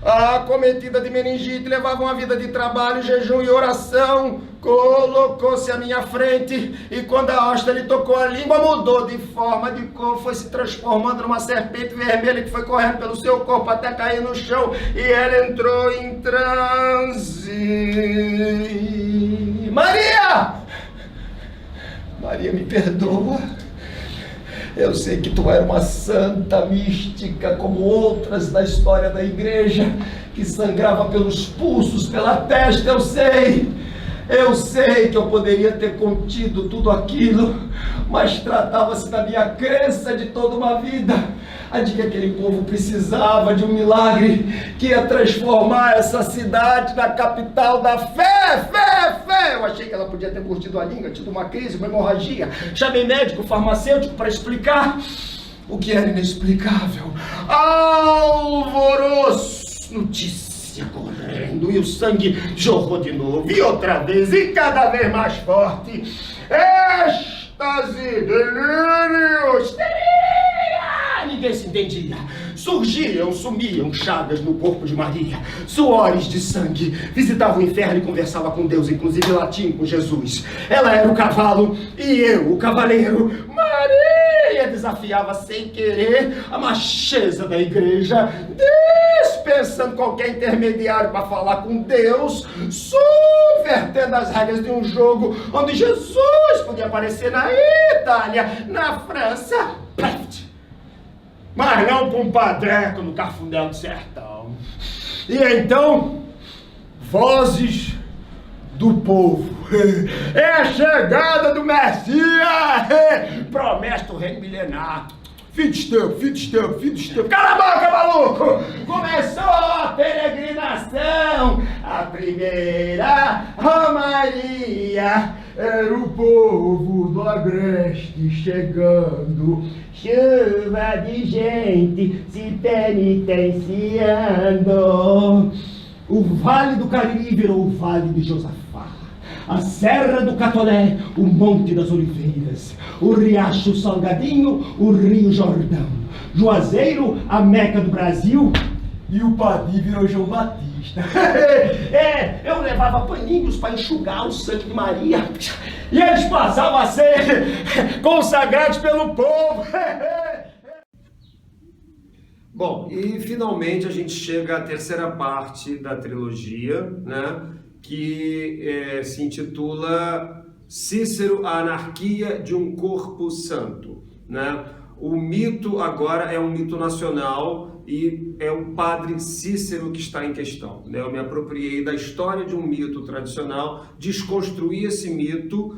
Acometida de meningite, levava uma vida de trabalho, jejum e oração. Colocou-se à minha frente e quando a hóstia lhe tocou a língua, mudou de forma, de cor, foi se transformando numa serpente vermelha que foi correndo pelo seu corpo até cair no chão e ela entrou em transe. Maria! Maria, me perdoa. Eu sei que tu era uma santa mística como outras da história da igreja, que sangrava pelos pulsos, pela testa, eu sei que eu poderia ter contido tudo aquilo, mas tratava-se da minha crença de toda uma vida, a de que aquele povo precisava de um milagre que ia transformar essa cidade na capital da fé. Eu achei que ela podia ter curtido a língua, tido uma crise, uma hemorragia. Chamei médico, farmacêutico para explicar o que era inexplicável. Alvoroço, notícia correndo, e o sangue jorrou de novo, e outra vez, e cada vez mais forte. Êxtase, delírio, histeria! Ninguém se entendia. Surgiam, sumiam chagas no corpo de Maria, suores de sangue, visitava o inferno e conversava com Deus, inclusive latim com Jesus. Ela era o cavalo e eu o cavaleiro. Maria desafiava sem querer a macheza da igreja, dispensando qualquer intermediário para falar com Deus, subvertendo as regras de um jogo onde Jesus podia aparecer na Itália, na França, mas não com um padreco no Cafundel do Sertão. E então, vozes do povo. É a chegada do Messias! Promessa do reino milenar. Fim dos tempos. Cala a boca, maluco! Começou a peregrinação. A primeira romaria era o povo do Agreste chegando. Chuva de gente se penitenciando. O Vale do Cariri virou o Vale de Josafá. A Serra do Catolé, o Monte das Oliveiras. O Riacho Salgadinho, o Rio Jordão. Juazeiro, a Meca do Brasil. E o Padi virou João Batista. Eu levava paninhos para enxugar o sangue de Maria. E eles passavam a ser consagrados pelo povo. Bom, e finalmente a gente chega à terceira parte da trilogia, né? Que se intitula Cícero, a anarquia de um corpo santo, né? O mito agora é um mito nacional e é o padre Cícero que está em questão, né? Eu me apropriei da história de um mito tradicional, desconstruí esse mito,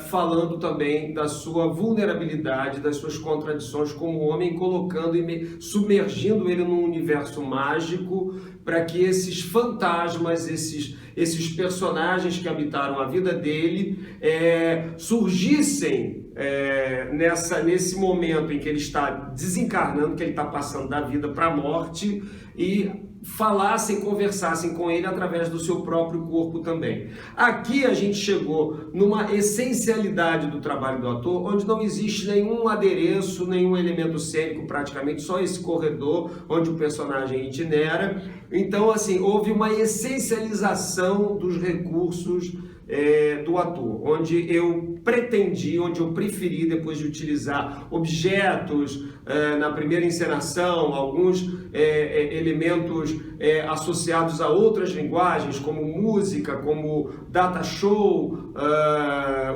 falando também da sua vulnerabilidade, das suas contradições como homem, colocando e submergindo ele num universo mágico para que esses fantasmas, esses personagens que habitaram a vida dele surgissem nesse momento em que ele está desencarnando, que ele está passando da vida para a morte, e falassem, conversassem com ele através do seu próprio corpo também. Aqui a gente chegou numa essencialidade do trabalho do ator, onde não existe nenhum adereço, nenhum elemento cênico praticamente, só esse corredor onde o personagem itinera. Então, assim, houve uma essencialização dos recursos do ator, onde eu pretendi, onde eu preferi, depois de utilizar objetos na primeira encenação, alguns elementos associados a outras linguagens, como música, como data show,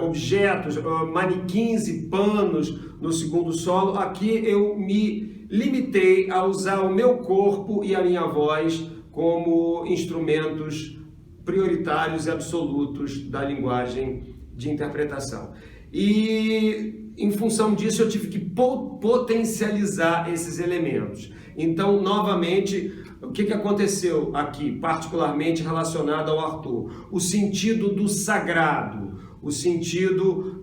objetos, manequins e panos no segundo solo. Aqui eu me limitei a usar o meu corpo e a minha voz como instrumentos prioritários e absolutos da linguagem de interpretação. E em função disso eu tive que potencializar esses elementos. Então, novamente, o que aconteceu aqui, particularmente relacionado ao Arthur? O sentido do sagrado. O sentido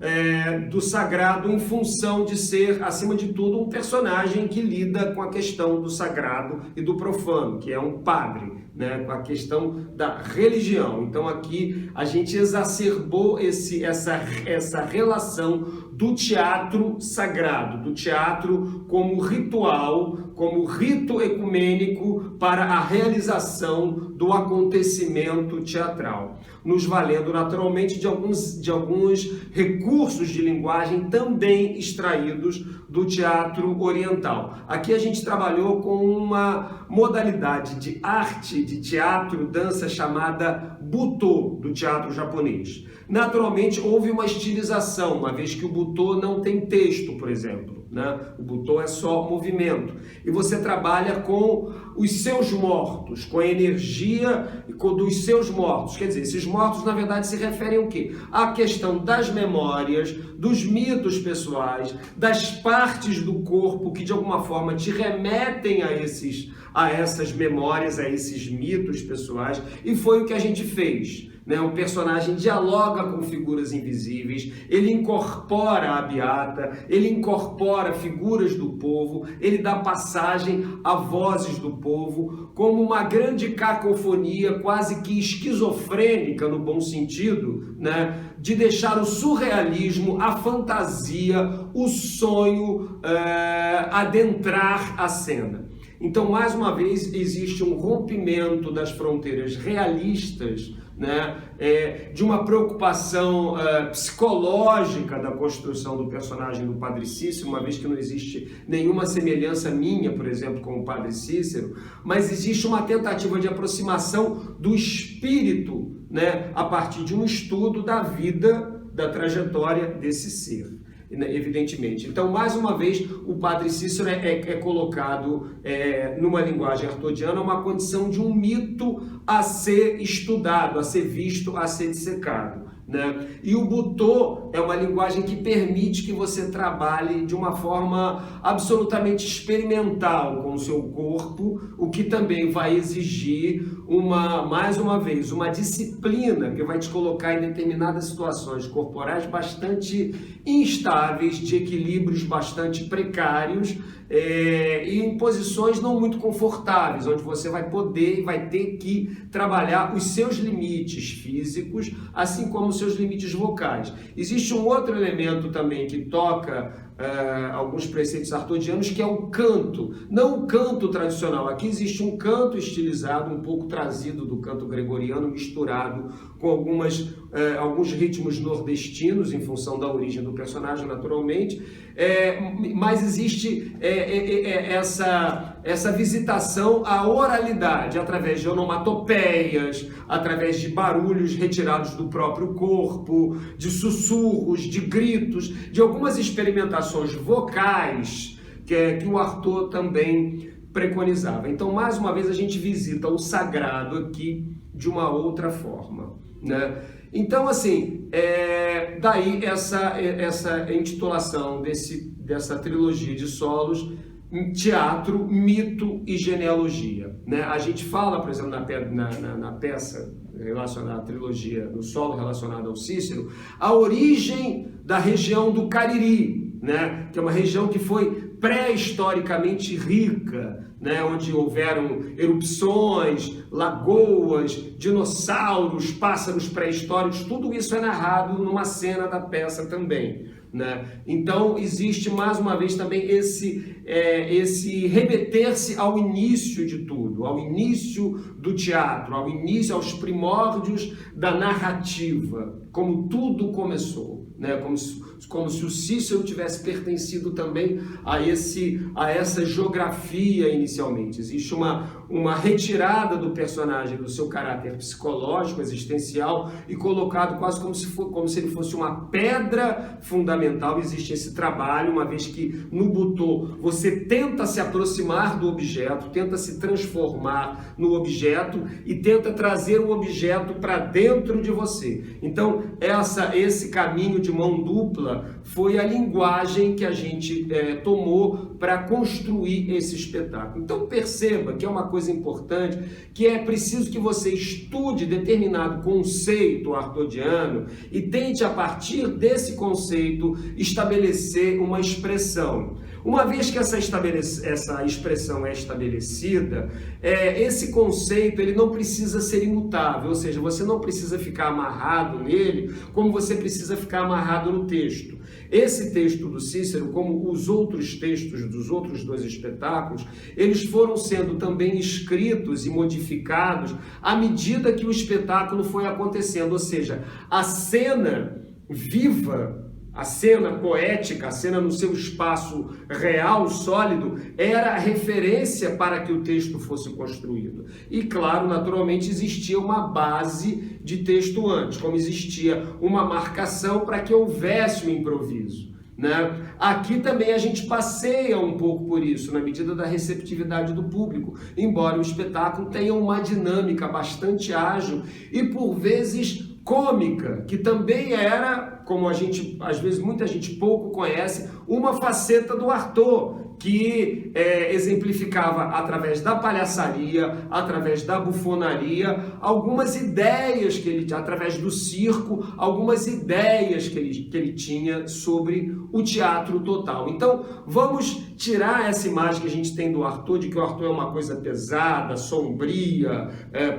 do sagrado em função de ser, acima de tudo, um personagem que lida com a questão do sagrado e do profano, que é um padre, né, com a questão da religião. Então aqui a gente exacerbou essa relação do teatro sagrado, do teatro como ritual, como rito ecumênico para a realização do acontecimento teatral, nos valendo naturalmente de alguns recursos de linguagem também extraídos do teatro oriental. Aqui a gente trabalhou com uma modalidade de arte, de teatro, dança chamada Butô, do teatro japonês. Naturalmente houve uma estilização, uma vez que o Butô não tem texto, por exemplo, né? O Butô é só movimento. E você trabalha com os seus mortos, com a energia dos seus mortos. Quer dizer, esses mortos na verdade se referem ao quê? À questão das memórias, dos mitos pessoais, das partes do corpo que de alguma forma te remetem a essas memórias, a esses mitos pessoais. E foi o que a gente fez. O personagem dialoga com figuras invisíveis, ele incorpora a Beata, ele incorpora figuras do povo, ele dá passagem a vozes do povo, como uma grande cacofonia, quase que esquizofrênica no bom sentido, né? De deixar o surrealismo, a fantasia, o sonho adentrar a cena. Então, mais uma vez, existe um rompimento das fronteiras realistas, né, de uma preocupação psicológica da construção do personagem do Padre Cícero, uma vez que não existe nenhuma semelhança minha, por exemplo, com o Padre Cícero, mas existe uma tentativa de aproximação do espírito, né, a partir de um estudo da vida, da trajetória desse ser. Evidentemente. Então, mais uma vez, o Padre Cícero é colocado numa linguagem artodiana, uma condição de um mito a ser estudado, a ser visto, a ser dissecado, né? E o Butô é uma linguagem que permite que você trabalhe de uma forma absolutamente experimental com o seu corpo, o que também vai exigir mais uma vez, uma disciplina que vai te colocar em determinadas situações corporais bastante instáveis, de equilíbrios bastante precários, e em posições não muito confortáveis, onde você vai poder e vai ter que trabalhar os seus limites físicos, assim como os seus limites vocais. Existe um outro elemento também que toca alguns preceitos artodianos, que é o canto. Não o canto tradicional. Aqui existe um canto estilizado, um pouco trazido do canto gregoriano, misturado com alguns ritmos nordestinos, em função da origem do personagem, naturalmente. Mas existe essa visitação à oralidade, através de onomatopeias, através de barulhos retirados do próprio corpo, de sussurros, de gritos, de algumas experimentações vocais que o Arthur também preconizava. Então, mais uma vez, a gente visita o sagrado aqui de uma outra forma, né? Então, assim, daí essa intitulação dessa trilogia de solos, teatro, mito e genealogia, né? A gente fala, por exemplo, na peça relacionada à trilogia, no solo relacionado ao Cícero, a origem da região do Cariri, né? Que é uma região que foi pré-historicamente rica, né, onde houveram erupções, lagoas, dinossauros, pássaros pré-históricos, tudo isso é narrado numa cena da peça também, né? Então existe mais uma vez também esse remeter-se ao início de tudo, ao início do teatro, ao início, aos primórdios da narrativa, como tudo começou, né? Como se o Cícero tivesse pertencido também a essa geografia inicialmente. Existe uma retirada do personagem do seu caráter psicológico, existencial, e colocado quase como se ele fosse uma pedra fundamental. Existe esse trabalho, uma vez que no Butô você tenta se aproximar do objeto, tenta se transformar no objeto e tenta trazer o objeto para dentro de você. Então, esse caminho de mão dupla foi a linguagem que a gente tomou para construir esse espetáculo. Então perceba que é uma coisa importante, que é preciso que você estude determinado conceito artodiano e tente, a partir desse conceito, estabelecer uma expressão. Uma vez que essa expressão é estabelecida, esse conceito ele não precisa ser imutável, ou seja, você não precisa ficar amarrado nele como você precisa ficar amarrado no texto. Esse texto do Cícero, como os outros textos dos outros dois espetáculos, eles foram sendo também escritos e modificados à medida que o espetáculo foi acontecendo, ou seja, a cena viva, a cena poética, a cena no seu espaço real, sólido, era a referência para que o texto fosse construído. E, claro, naturalmente existia uma base de texto antes, como existia uma marcação para que houvesse um improviso, né? Aqui também a gente passeia um pouco por isso, na medida da receptividade do público, embora o espetáculo tenha uma dinâmica bastante ágil e, por vezes, cômica, que também era, como às vezes muita gente pouco conhece, uma faceta do Artaud, que exemplificava através da palhaçaria, através da bufonaria, algumas ideias que ele, através do circo, algumas ideias que ele tinha sobre o teatro total. Então, vamos tirar essa imagem que a gente tem do Artaud, de que o Artaud é uma coisa pesada, sombria,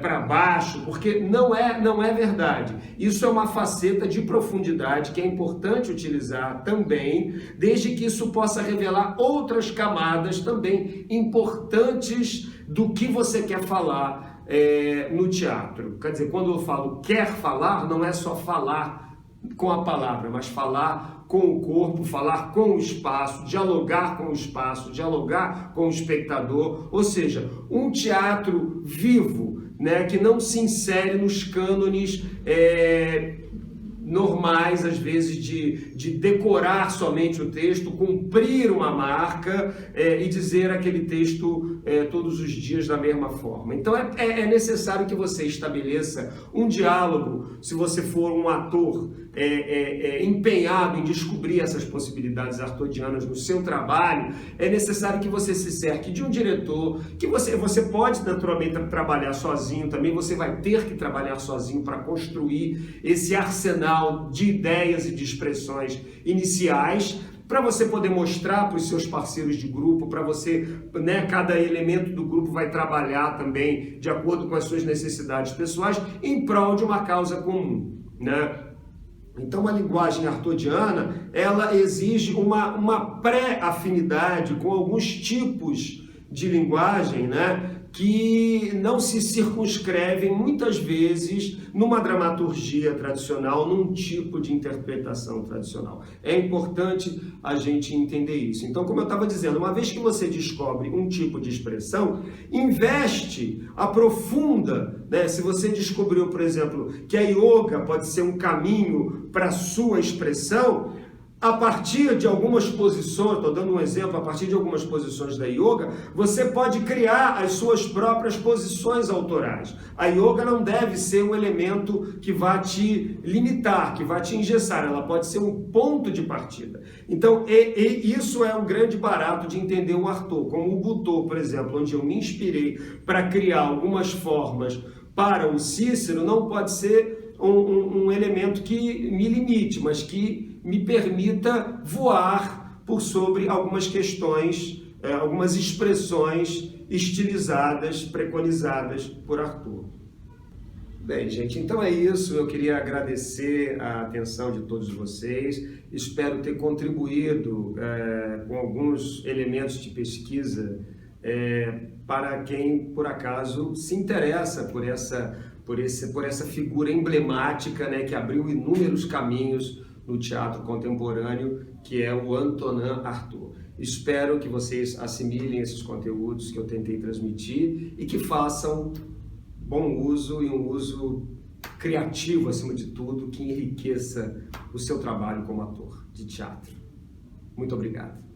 para baixo, porque não é verdade. Isso é uma faceta de profundidade que é importante utilizar também, desde que isso possa revelar outras camadas também importantes do que você quer falar no teatro. Quer dizer, quando eu falo quer falar, não é só falar com a palavra, mas falar com o corpo, falar com o espaço, dialogar com o espaço, dialogar com o espectador, ou seja, um teatro vivo, né, que não se insere nos cânones normais, às vezes, de decorar somente o texto, cumprir uma marca e dizer aquele texto todos os dias da mesma forma. Então é necessário que você estabeleça um diálogo, se você for um ator empenhado em descobrir essas possibilidades artodianas no seu trabalho, é necessário que você se cerque de um diretor, que você pode naturalmente trabalhar sozinho também, você vai ter que trabalhar sozinho para construir esse arsenal de ideias e de expressões iniciais, para você poder mostrar para os seus parceiros de grupo, para você, né, cada elemento do grupo vai trabalhar também de acordo com as suas necessidades pessoais em prol de uma causa comum, né? Então, a linguagem artodiana, ela exige uma pré-afinidade com alguns tipos de linguagem, né, que não se circunscrevem muitas vezes numa dramaturgia tradicional, num tipo de interpretação tradicional. É importante a gente entender isso. Então, como eu estava dizendo, uma vez que você descobre um tipo de expressão, investe, aprofunda, né? Se você descobriu, por exemplo, que a yoga pode ser um caminho para a sua expressão, a partir de algumas posições, estou dando um exemplo, a partir de algumas posições da yoga, você pode criar as suas próprias posições autorais. A yoga não deve ser um elemento que vá te limitar, que vá te engessar, ela pode ser um ponto de partida. Então, isso é um grande barato de entender o Artaud, como o Butô, por exemplo, onde eu me inspirei para criar algumas formas para o Cícero, não pode ser um elemento que me limite, mas que me permita voar por sobre algumas questões algumas expressões estilizadas, preconizadas por Arthur. Bem, gente, então é isso. Eu queria agradecer a atenção de todos vocês. Espero ter contribuído com alguns elementos de pesquisa para quem, por acaso, se interessa por essa figura emblemática, né, que abriu inúmeros caminhos no teatro contemporâneo, que é o Antonin Artaud. Espero que vocês assimilem esses conteúdos que eu tentei transmitir e que façam bom uso e um uso criativo, acima de tudo, que enriqueça o seu trabalho como ator de teatro. Muito obrigado.